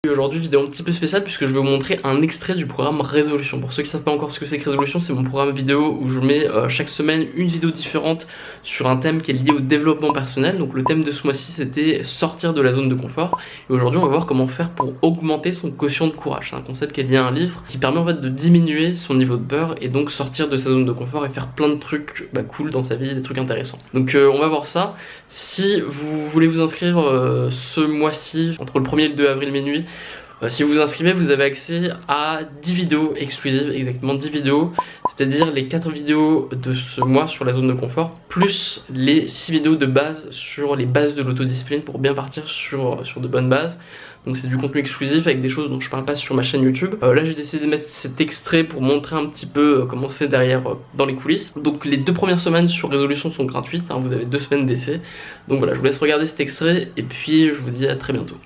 Aujourd'hui, vidéo un petit peu spéciale puisque je vais vous montrer un extrait du programme Résolution. Pour ceux qui ne savent pas encore ce que c'est que Résolution, c'est mon programme vidéo où je mets chaque semaine une vidéo différente sur un thème qui est lié au développement personnel. Donc le thème de ce mois-ci, c'était sortir de la zone de confort. Et aujourd'hui, on va voir comment faire pour augmenter son quotient de courage. C'est un concept qui est lié à un livre qui permet en fait de diminuer son niveau de peur et donc sortir de sa zone de confort et faire plein de trucs cool dans sa vie, des trucs intéressants. Donc on va voir ça. Si vous voulez vous inscrire ce mois-ci, entre le 1er et le 2 avril minuit, si vous vous inscrivez, vous avez accès à 10 vidéos exclusives, exactement 10 vidéos, c'est-à-dire les 4 vidéos de ce mois sur la zone de confort, plus les 6 vidéos de base sur les bases de l'autodiscipline pour bien partir sur de bonnes bases. Donc c'est du contenu exclusif avec des choses dont je parle pas sur ma chaîne YouTube. Là j'ai décidé de mettre cet extrait pour montrer un petit peu comment c'est derrière dans les coulisses. Donc les 2 premières semaines sur Résolution sont gratuites, hein, vous avez 2 semaines d'essai. Donc voilà, je vous laisse regarder cet extrait et puis je vous dis à très bientôt.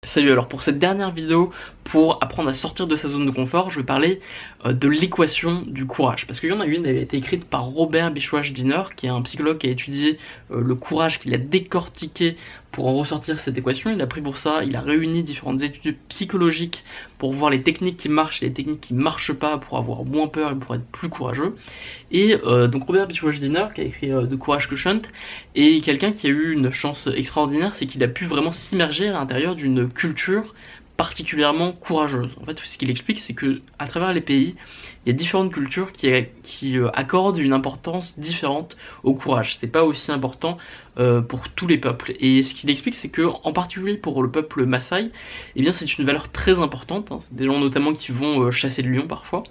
Salut, alors pour cette dernière vidéo, pour apprendre à sortir de sa zone de confort, je vais parler de l'équation du courage. Parce qu'il y en a une, elle a été écrite par Robert Bichoage-Dinner, qui est un psychologue qui a étudié le courage, qui l'a décortiqué pour en ressortir cette équation. Il a pris pour ça, il a réuni différentes études psychologiques pour voir les techniques qui marchent et les techniques qui marchent pas pour avoir moins peur et pour être plus courageux. Et donc Robert Bichoage-Dinner, qui a écrit The Courage Quotient, est quelqu'un qui a eu une chance extraordinaire, c'est qu'il a pu vraiment s'immerger à l'intérieur d'une culture particulièrement courageuse. En fait, ce qu'il explique, c'est que à travers les pays, il y a différentes cultures qui accordent une importance différente au courage. C'est pas aussi important pour tous les peuples. Et ce qu'il explique, c'est que en particulier pour le peuple Maasai, eh bien c'est une valeur très importante. Hein. C'est des gens notamment qui vont chasser le lion parfois.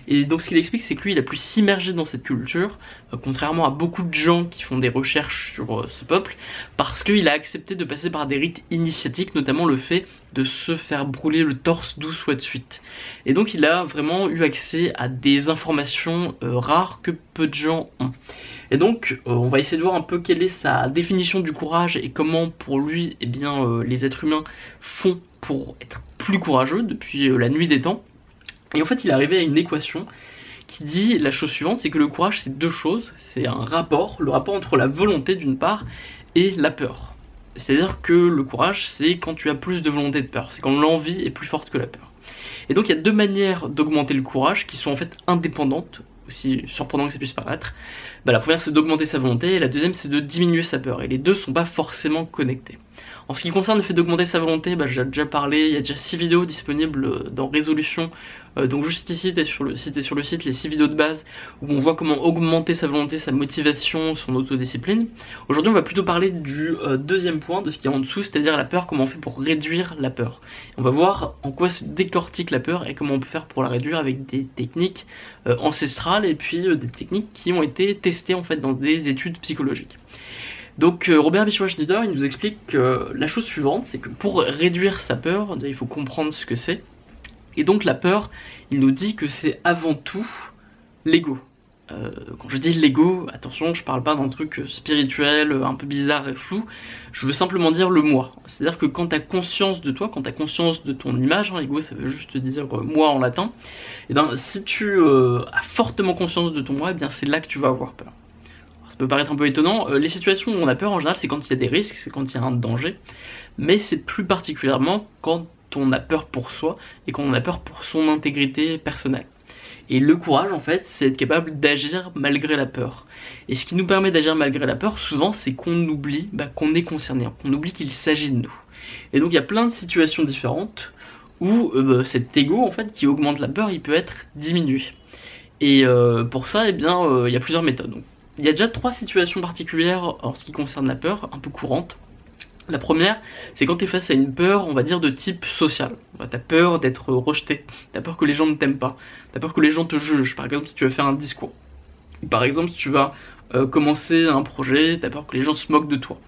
Et donc ce qu'il explique, c'est que lui, il a pu s'immerger dans cette culture, contrairement à beaucoup de gens qui font des recherches sur ce peuple, parce qu'il a accepté de passer par des rites initiatiques, notamment le fait de se faire brûler le torse 12 fois de suite. Et donc il a vraiment eu accès à des informations rares que peu de gens ont. Et donc on va essayer de voir un peu quelle est sa définition du courage et comment pour lui les êtres humains font pour être plus courageux depuis la nuit des temps. Et en fait il est arrivé à une équation qui dit la chose suivante, c'est que le courage c'est deux choses, c'est un rapport, le rapport entre la volonté d'une part et la peur. C'est-à-dire que le courage, c'est quand tu as plus de volonté de peur, c'est quand l'envie est plus forte que la peur. Et donc il y a deux manières d'augmenter le courage qui sont en fait indépendantes, aussi surprenant que ça puisse paraître. La première c'est d'augmenter sa volonté et la deuxième c'est de diminuer sa peur. Et les deux sont pas forcément connectés. En ce qui concerne le fait d'augmenter sa volonté, j'ai déjà parlé, il y a déjà 6 vidéos disponibles dans Résolution. Donc juste ici, t'es sur le site, les 6 vidéos de base où on voit comment augmenter sa volonté, sa motivation, son autodiscipline. Aujourd'hui on va plutôt parler du deuxième point, de ce qui est en dessous, c'est-à-dire la peur, comment on fait pour réduire la peur. On va voir en quoi se décortique la peur et comment on peut faire pour la réduire avec des techniques ancestrales et puis des techniques qui ont été testées en fait dans des études psychologiques. Donc Robert Bichoage-Dinner, il nous explique la chose suivante, c'est que pour réduire sa peur, il faut comprendre ce que c'est. Et donc la peur, il nous dit que c'est avant tout l'ego. Quand je dis l'ego, attention, je parle pas d'un truc spirituel, un peu bizarre et flou, je veux simplement dire le moi. C'est-à-dire que quand tu as conscience de toi, quand tu as conscience de ton image, hein, l'ego ça veut juste dire moi en latin, et bien si tu as fortement conscience de ton moi, bien c'est là que tu vas avoir peur. Alors, ça peut paraître un peu étonnant, les situations où on a peur en général c'est quand il y a des risques, c'est quand il y a un danger, mais c'est plus particulièrement quand on a peur pour soi et quand on a peur pour son intégrité personnelle. Et le courage en fait c'est être capable d'agir malgré la peur. Et ce qui nous permet d'agir malgré la peur souvent c'est qu'on oublie qu'on est concerné, qu'on oublie qu'il s'agit de nous. Et donc il y a plein de situations différentes où cet ego en fait qui augmente la peur il peut être diminué. Et pour ça il y a plusieurs méthodes. Donc, il y a déjà 3 situations particulières en ce qui concerne la peur, un peu courantes. La première, c'est quand tu es face à une peur, on va dire de type social. T'as peur d'être rejeté, t'as peur que les gens ne t'aiment pas, t'as peur que les gens te jugent, par exemple si tu vas faire un discours. Ou par exemple si tu vas commencer un projet, t'as peur que les gens se moquent de toi.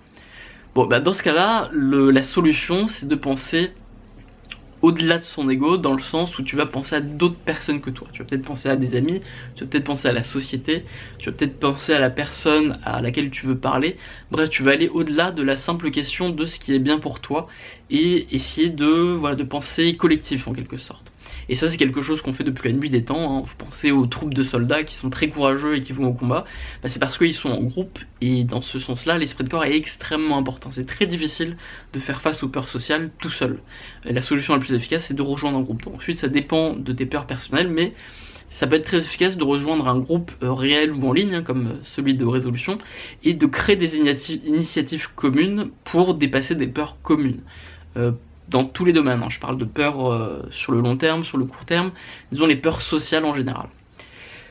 Bon, dans ce cas-là, la solution c'est de penser au-delà de son ego, dans le sens où tu vas penser à d'autres personnes que toi. Tu vas peut-être penser à des amis, tu vas peut-être penser à la société, tu vas peut-être penser à la personne à laquelle tu veux parler. Bref, tu vas aller au-delà de la simple question de ce qui est bien pour toi et essayer de penser collectif en quelque sorte. Et ça c'est quelque chose qu'on fait depuis la nuit des temps, hein. Vous pensez aux troupes de soldats qui sont très courageux et qui vont au combat, bah, c'est parce qu'ils sont en groupe, et dans ce sens là l'esprit de corps est extrêmement important. C'est très difficile de faire face aux peurs sociales tout seul. Et la solution la plus efficace c'est de rejoindre un groupe. Donc, ensuite ça dépend de tes peurs personnelles, mais ça peut être très efficace de rejoindre un groupe réel ou en ligne, hein, comme celui de résolution, et de créer des initiatives communes pour dépasser des peurs communes. Dans tous les domaines, hein. Je parle de peurs sur le long terme, sur le court terme, disons les peurs sociales en général.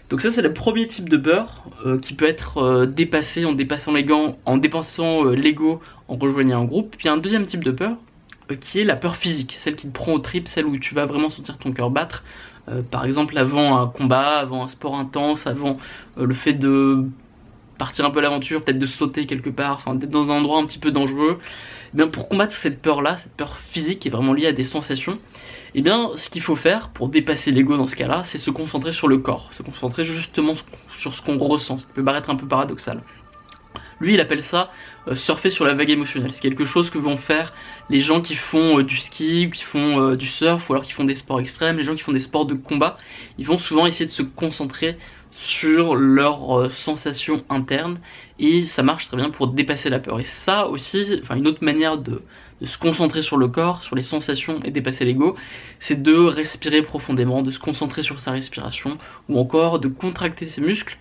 Donc ça c'est le premier type de peur qui peut être dépassé en dépassant l'ego, en rejoignant un groupe. Puis il y a un deuxième type de peur qui est la peur physique, celle qui te prend aux tripes, celle où tu vas vraiment sentir ton cœur battre. Par exemple avant un combat, avant un sport intense, avant le fait de partir un peu à l'aventure, peut-être de sauter quelque part, enfin d'être dans un endroit un petit peu dangereux. Et bien pour combattre cette peur-là, cette peur physique qui est vraiment liée à des sensations, et bien ce qu'il faut faire pour dépasser l'ego dans ce cas-là, c'est se concentrer sur le corps, se concentrer justement sur ce qu'on ressent, ce qui peut paraître un peu paradoxal. Lui il appelle ça surfer sur la vague émotionnelle. C'est quelque chose que vont faire les gens qui font du ski, qui font du surf, ou alors qui font des sports extrêmes, les gens qui font des sports de combat. Ils vont souvent essayer de se concentrer sur leurs sensations internes, et ça marche très bien pour dépasser la peur. Et ça aussi, enfin une autre manière de se concentrer sur le corps, sur les sensations et dépasser l'ego, c'est de respirer profondément, de se concentrer sur sa respiration, ou encore de contracter ses muscles,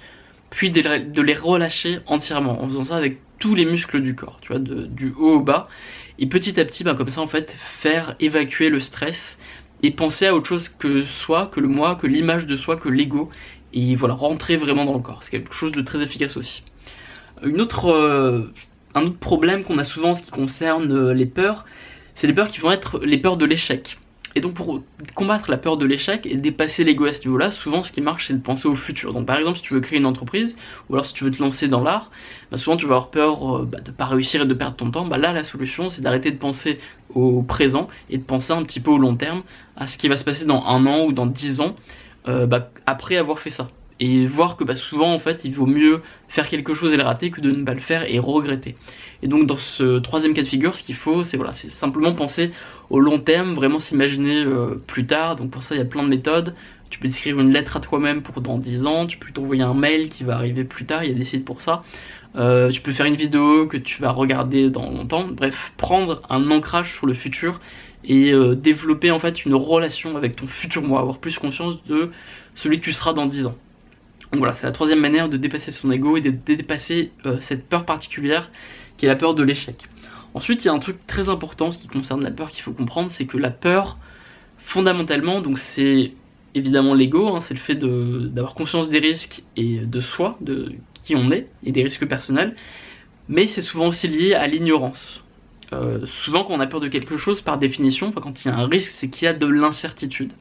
puis de les relâcher entièrement, en faisant ça avec tous les muscles du corps, tu vois, du haut au bas, et petit à petit, bah, comme ça en fait, faire évacuer le stress, et penser à autre chose que soi, que le moi, que l'image de soi, que l'ego, et voilà, rentrer vraiment dans le corps. C'est quelque chose de très efficace aussi. Un autre problème qu'on a souvent en ce qui concerne les peurs, c'est les peurs qui vont être les peurs de l'échec. Et donc pour combattre la peur de l'échec et dépasser l'ego à ce niveau-là, souvent ce qui marche c'est de penser au futur. Donc par exemple si tu veux créer une entreprise, ou alors si tu veux te lancer dans l'art, bah souvent tu vas avoir peur de pas réussir et de perdre ton temps. Bah là la solution c'est d'arrêter de penser au présent et de penser un petit peu au long terme, à ce qui va se passer dans 1 an ou dans 10 ans, après avoir fait ça. Et voir que souvent en fait il vaut mieux faire quelque chose et le rater que de ne pas le faire et regretter. Et donc dans ce troisième cas de figure, ce qu'il faut c'est voilà, c'est simplement penser au long terme, vraiment s'imaginer plus tard. Donc pour ça il y a plein de méthodes. Tu peux écrire une lettre à toi-même pour dans 10 ans, tu peux t'envoyer un mail qui va arriver plus tard, il y a des sites pour ça. Tu peux faire une vidéo que tu vas regarder dans longtemps. Bref, prendre un ancrage sur le futur et développer en fait une relation avec ton futur moi, avoir plus conscience de celui que tu seras dans 10 ans. Donc voilà, c'est la troisième manière de dépasser son ego et de dépasser cette peur particulière qui est la peur de l'échec. Ensuite, il y a un truc très important, ce qui concerne la peur qu'il faut comprendre, c'est que la peur, fondamentalement, donc c'est évidemment l'ego, hein, c'est le fait d'avoir conscience des risques et de soi, de qui on est, et des risques personnels, mais c'est souvent aussi lié à l'ignorance. Souvent quand on a peur de quelque chose, par définition, quand il y a un risque, c'est qu'il y a de l'incertitude.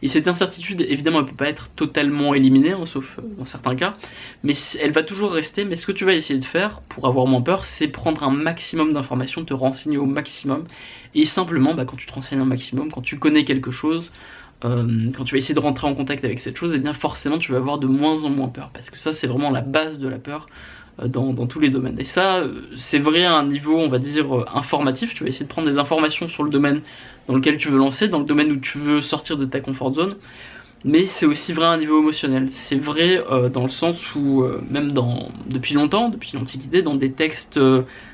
Et cette incertitude, évidemment, elle peut pas être totalement éliminée, hein, sauf dans certains cas, mais elle va toujours rester. Mais ce que tu vas essayer de faire pour avoir moins peur, c'est prendre un maximum d'informations, te renseigner au maximum, et simplement, quand tu te renseignes un maximum, quand tu connais quelque chose, quand tu vas essayer de rentrer en contact avec cette chose, et bien forcément tu vas avoir de moins en moins peur, parce que ça c'est vraiment la base de la peur dans tous les domaines. Et ça c'est vrai à un niveau on va dire informatif, tu vas essayer de prendre des informations sur le domaine dans lequel tu veux lancer, dans le domaine où tu veux sortir de ta comfort zone, mais c'est aussi vrai à un niveau émotionnel. C'est vrai dans le sens où même depuis longtemps, depuis l'Antiquité, dans des textes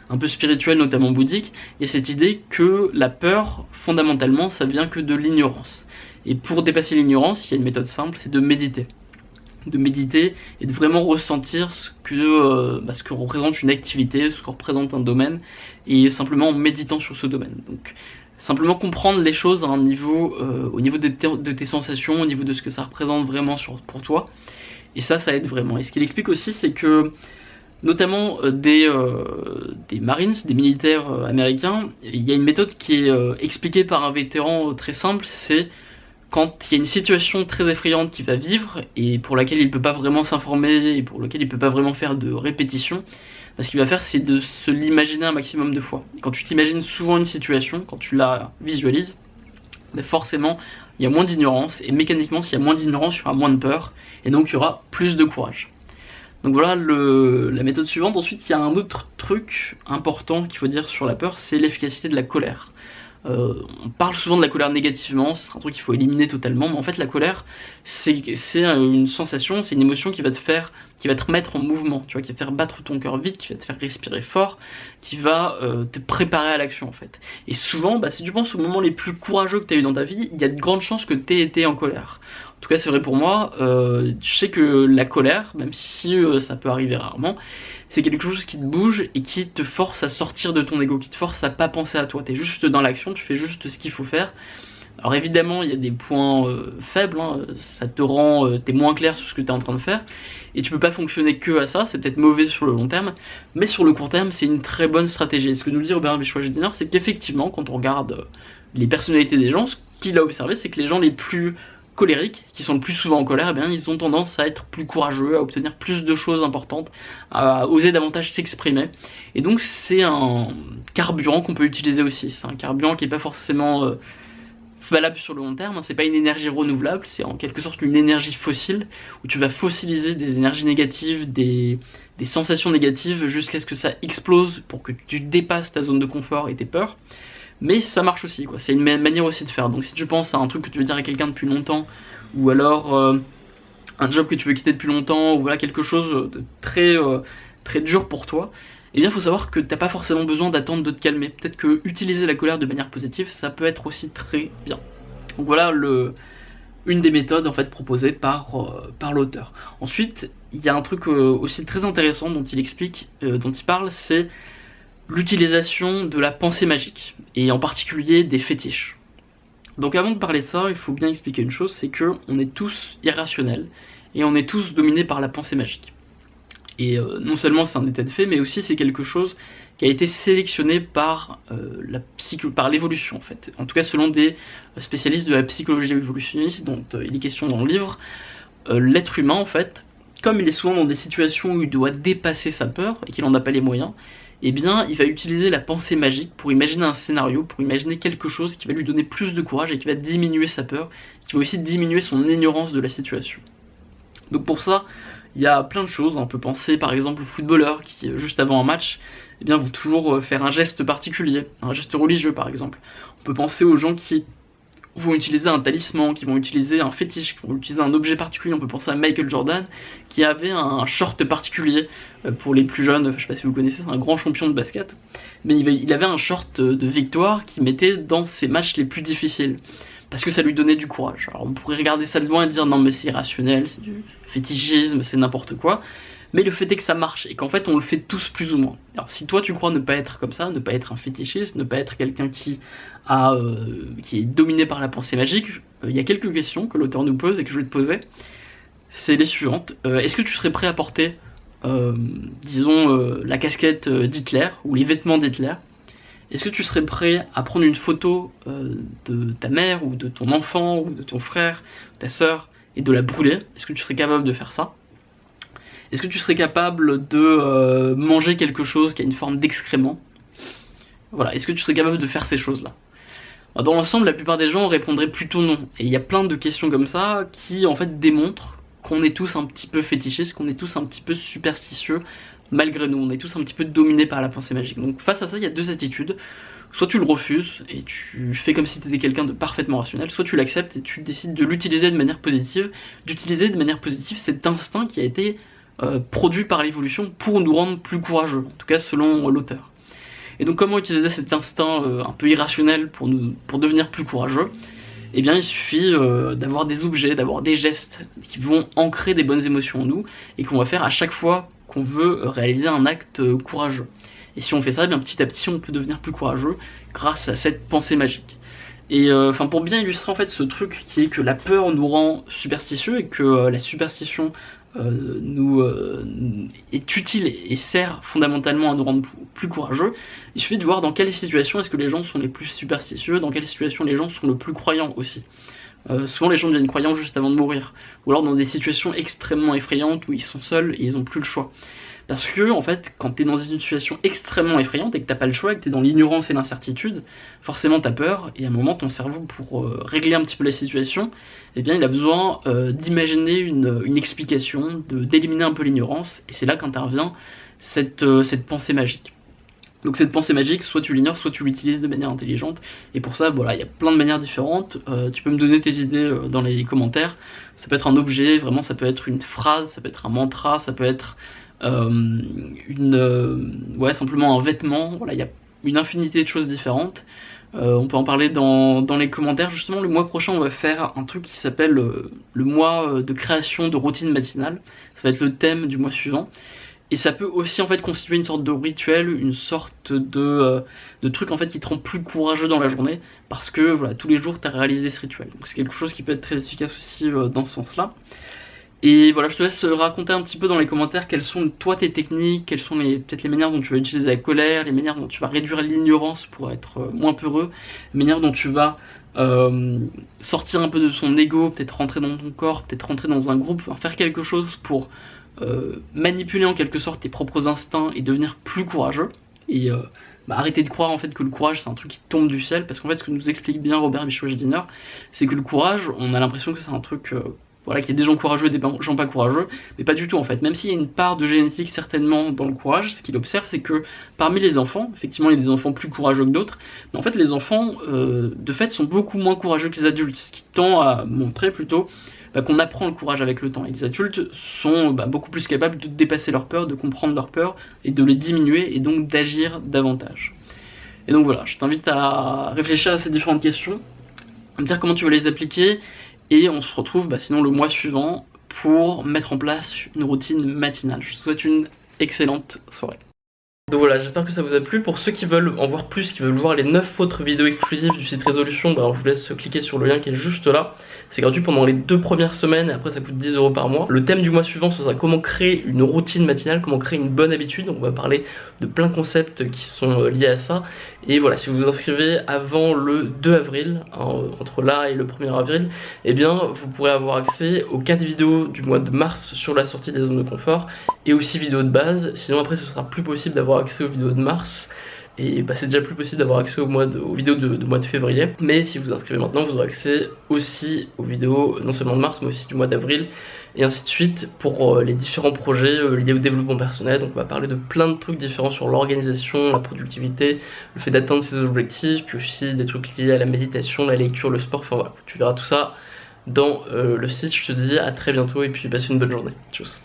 un peu spirituels, notamment bouddhiques, il y a cette idée que la peur fondamentalement ça vient que de l'ignorance. Et pour dépasser l'ignorance, il y a une méthode simple, c'est de méditer. De méditer et de vraiment ressentir ce que représente une activité, ce que représente un domaine, et simplement en méditant sur ce domaine. Donc simplement comprendre les choses à un niveau, au niveau de tes sensations, au niveau de ce que ça représente vraiment pour toi. Et ça aide vraiment. Et ce qu'il explique aussi, c'est que notamment des Marines, des militaires américains, il y a une méthode qui est expliquée par un vétéran très simple, c'est quand il y a une situation très effrayante qu'il va vivre et pour laquelle il ne peut pas vraiment s'informer et pour laquelle il ne peut pas vraiment faire de répétition, ce qu'il va faire c'est de se l'imaginer un maximum de fois. Et quand tu t'imagines souvent une situation, quand tu la visualises, forcément il y a moins d'ignorance, et mécaniquement s'il y a moins d'ignorance il y aura moins de peur et donc il y aura plus de courage. Donc voilà la méthode suivante. Ensuite il y a un autre truc important qu'il faut dire sur la peur, c'est l'efficacité de la colère. On parle souvent de la colère négativement, ce sera un truc qu'il faut éliminer totalement, mais en fait la colère c'est une sensation, c'est une émotion qui va te mettre en mouvement, tu vois, qui va te faire battre ton cœur vite, qui va te faire respirer fort, qui va te préparer à l'action en fait. Et souvent, si tu penses aux moments les plus courageux que tu as eu dans ta vie, il y a de grandes chances que tu aies été en colère. En tout cas c'est vrai pour moi, je sais que la colère, même si ça peut arriver rarement, c'est quelque chose qui te bouge et qui te force à sortir de ton ego, qui te force à pas penser à toi. T'es juste dans l'action, tu fais juste ce qu'il faut faire. Alors évidemment, il y a des points faibles, hein, ça te rend, t'es moins clair sur ce que t'es en train de faire, et tu peux pas fonctionner que à ça, c'est peut-être mauvais sur le long terme, mais sur le court terme, c'est une très bonne stratégie. Et ce que nous dit Robert Bichois-Gediner, c'est qu'effectivement, quand on regarde les personnalités des gens, ce qu'il a observé, c'est que les gens les plus colériques, qui sont le plus souvent en colère, eh bien, ils ont tendance à être plus courageux, à obtenir plus de choses importantes, à oser davantage s'exprimer. Et donc c'est un carburant qu'on peut utiliser aussi. C'est un carburant qui n'est pas forcément valable sur le long terme, hein. C'est pas une énergie renouvelable, c'est en quelque sorte une énergie fossile, où tu vas fossiliser des énergies négatives, des sensations négatives, jusqu'à ce que ça explose pour que tu dépasses ta zone de confort et tes peurs. Mais ça marche aussi, quoi. C'est une manière aussi de faire. Donc si tu penses à un truc que tu veux dire à quelqu'un depuis longtemps, ou alors un job que tu veux quitter depuis longtemps, ou voilà quelque chose de très dur pour toi, eh bien il faut savoir que t'as pas forcément besoin d'attendre de te calmer. Peut-être que utiliser la colère de manière positive, ça peut être aussi très bien. Donc voilà une des méthodes en fait proposées par l'auteur. Ensuite, il y a un truc aussi très intéressant dont il parle, c'est l'utilisation de la pensée magique, et en particulier des fétiches. Donc avant de parler de ça, il faut bien expliquer une chose, c'est que on est tous irrationnels, et on est tous dominés par la pensée magique. Et non seulement c'est un état de fait, mais aussi c'est quelque chose qui a été sélectionné par l'évolution en fait. En tout cas selon des spécialistes de la psychologie évolutionniste dont il est question dans le livre, l'être humain en fait, comme il est souvent dans des situations où il doit dépasser sa peur et qu'il n'en a pas les moyens, eh bien il va utiliser la pensée magique pour imaginer un scénario, pour imaginer quelque chose qui va lui donner plus de courage et qui va diminuer sa peur, qui va aussi diminuer son ignorance de la situation. Donc pour ça, il y a plein de choses. On peut penser par exemple aux footballeurs qui, juste avant un match, eh bien, vont toujours faire un geste particulier, un geste religieux par exemple. On peut penser aux gens qui vont utiliser un talisman, qui vont utiliser un fétiche, qui vont utiliser un objet particulier. On peut penser à Michael Jordan qui avait un short particulier. Pour les plus jeunes, je sais pas si vous connaissez, c'est un grand champion de basket, mais il avait un short de victoire qu'il mettait dans ses matchs les plus difficiles, parce que ça lui donnait du courage. Alors on pourrait regarder ça de loin et dire non mais c'est irrationnel, c'est du fétichisme, c'est n'importe quoi, mais le fait est que ça marche, et qu'en fait on le fait tous plus ou moins. Alors si toi tu crois ne pas être comme ça, ne pas être un fétichiste, ne pas être quelqu'un qui est dominé par la pensée magique, il y a quelques questions que l'auteur nous pose et que je vais te poser. C'est les suivantes. Est-ce que tu serais prêt à porter la casquette d'Hitler ou les vêtements d'Hitler? Est-ce que tu serais prêt à prendre une photo de ta mère ou de ton enfant ou de ton frère, ta soeur, et de la brûler? Est-ce que tu serais capable de faire ça? Est-ce que tu serais capable de manger quelque chose qui a une forme d'excrément? Voilà, est-ce que tu serais capable de faire ces choses-là? Dans l'ensemble, la plupart des gens répondraient plutôt non. Et il y a plein de questions comme ça qui en fait démontrent qu'on est tous un petit peu fétichistes, qu'on est tous un petit peu superstitieux, malgré nous, on est tous un petit peu dominés par la pensée magique. Donc face à ça, il y a deux attitudes. Soit tu le refuses et tu fais comme si tu étais quelqu'un de parfaitement rationnel, soit tu l'acceptes et tu décides de l'utiliser de manière positive, cet instinct qui a été produit par l'évolution pour nous rendre plus courageux, en tout cas selon l'auteur. Et donc comment utiliser cet instinct un peu irrationnel pour devenir plus courageux? Eh bien il suffit d'avoir des objets, d'avoir des gestes qui vont ancrer des bonnes émotions en nous et qu'on va faire à chaque fois qu'on veut réaliser un acte courageux. Et si on fait ça, eh bien petit à petit on peut devenir plus courageux grâce à cette pensée magique. Et pour bien illustrer en fait ce truc qui est que la peur nous rend superstitieux et que la superstition est utile et sert fondamentalement à nous rendre plus courageux, il suffit de voir dans quelle situation est-ce que les gens sont les plus superstitieux, dans quelle situation les gens sont le plus croyants aussi. Souvent les gens deviennent croyants juste avant de mourir, ou alors dans des situations extrêmement effrayantes où ils sont seuls et ils n'ont plus le choix. Parce que en fait, quand t'es dans une situation extrêmement effrayante et que t'as pas le choix, et que t'es dans l'ignorance et l'incertitude, forcément t'as peur, et à un moment ton cerveau, pour régler un petit peu la situation, eh bien il a besoin d'imaginer une explication, d'éliminer un peu l'ignorance, et c'est là qu'intervient cette pensée magique. Donc cette pensée magique, soit tu l'ignores, soit tu l'utilises de manière intelligente. Et pour ça, voilà, il y a plein de manières différentes. Tu peux me donner tes idées dans les commentaires. Ça peut être un objet, vraiment, ça peut être une phrase, ça peut être un mantra, ça peut être ouais, simplement un vêtement. Voilà, il y a une infinité de choses différentes. On peut en parler dans les commentaires. Justement, le mois prochain, on va faire un truc qui s'appelle le mois de création de routine matinale. Ça va être le thème du mois suivant. Et ça peut aussi en fait constituer une sorte de rituel, une sorte de truc en fait qui te rend plus courageux dans la journée, parce que voilà, tous les jours tu as réalisé ce rituel. Donc c'est quelque chose qui peut être très efficace aussi dans ce sens-là. Et voilà, je te laisse raconter un petit peu dans les commentaires quelles sont toi tes techniques, quelles sont peut-être les manières dont tu vas utiliser la colère, les manières dont tu vas réduire l'ignorance pour être moins peureux, les manières dont tu vas sortir un peu de ton ego, peut-être rentrer dans ton corps, peut-être rentrer dans un groupe, enfin, faire quelque chose pour manipuler en quelque sorte tes propres instincts et devenir plus courageux. Et arrêter de croire en fait que le courage c'est un truc qui tombe du ciel, parce qu'en fait ce que nous explique bien Robert Bischofsdiener, c'est que le courage, on a l'impression que c'est un truc voilà, qu'il y a des gens courageux et des gens pas courageux, mais pas du tout en fait. Même s'il y a une part de génétique certainement dans le courage, ce qu'il observe c'est que parmi les enfants, effectivement il y a des enfants plus courageux que d'autres, mais en fait les enfants de fait sont beaucoup moins courageux que les adultes, ce qui tend à montrer plutôt qu'on apprend le courage avec le temps. Et les adultes sont beaucoup plus capables de dépasser leur peur, de comprendre leur peur et de les diminuer et donc d'agir davantage. Et donc voilà, je t'invite à réfléchir à ces différentes questions, à me dire comment tu vas les appliquer, et on se retrouve sinon le mois suivant pour mettre en place une routine matinale. Je te souhaite une excellente soirée. Donc voilà, j'espère que ça vous a plu. Pour ceux qui veulent en voir plus, qui veulent voir les 9 autres vidéos exclusives du site Résolution, alors je vous laisse cliquer sur le lien qui est juste là. C'est gratuit pendant les 2 premières semaines et après ça coûte 10 € par mois. Le thème du mois suivant, ce sera comment créer une routine matinale, comment créer une bonne habitude. On va parler de plein de concepts qui sont liés à ça. Et voilà, si vous vous inscrivez avant le 2 avril, entre là et le 1er avril, eh bien vous pourrez avoir accès aux 4 vidéos du mois de mars sur la sortie des zones de confort et aussi vidéos de base. Sinon après ce sera plus possible d'avoir accès aux vidéos de mars. Et c'est déjà plus possible d'avoir accès aux vidéos de mois de février. Mais si vous vous inscrivez maintenant, vous aurez accès aussi aux vidéos non seulement de mars, mais aussi du mois d'avril, et ainsi de suite pour les différents projets liés au développement personnel. Donc on va parler de plein de trucs différents sur l'organisation, la productivité, le fait d'atteindre ses objectifs, puis aussi des trucs liés à la méditation, la lecture, le sport, enfin voilà, tu verras tout ça dans le site. Je te dis à très bientôt et puis passe une bonne journée. Tchuss.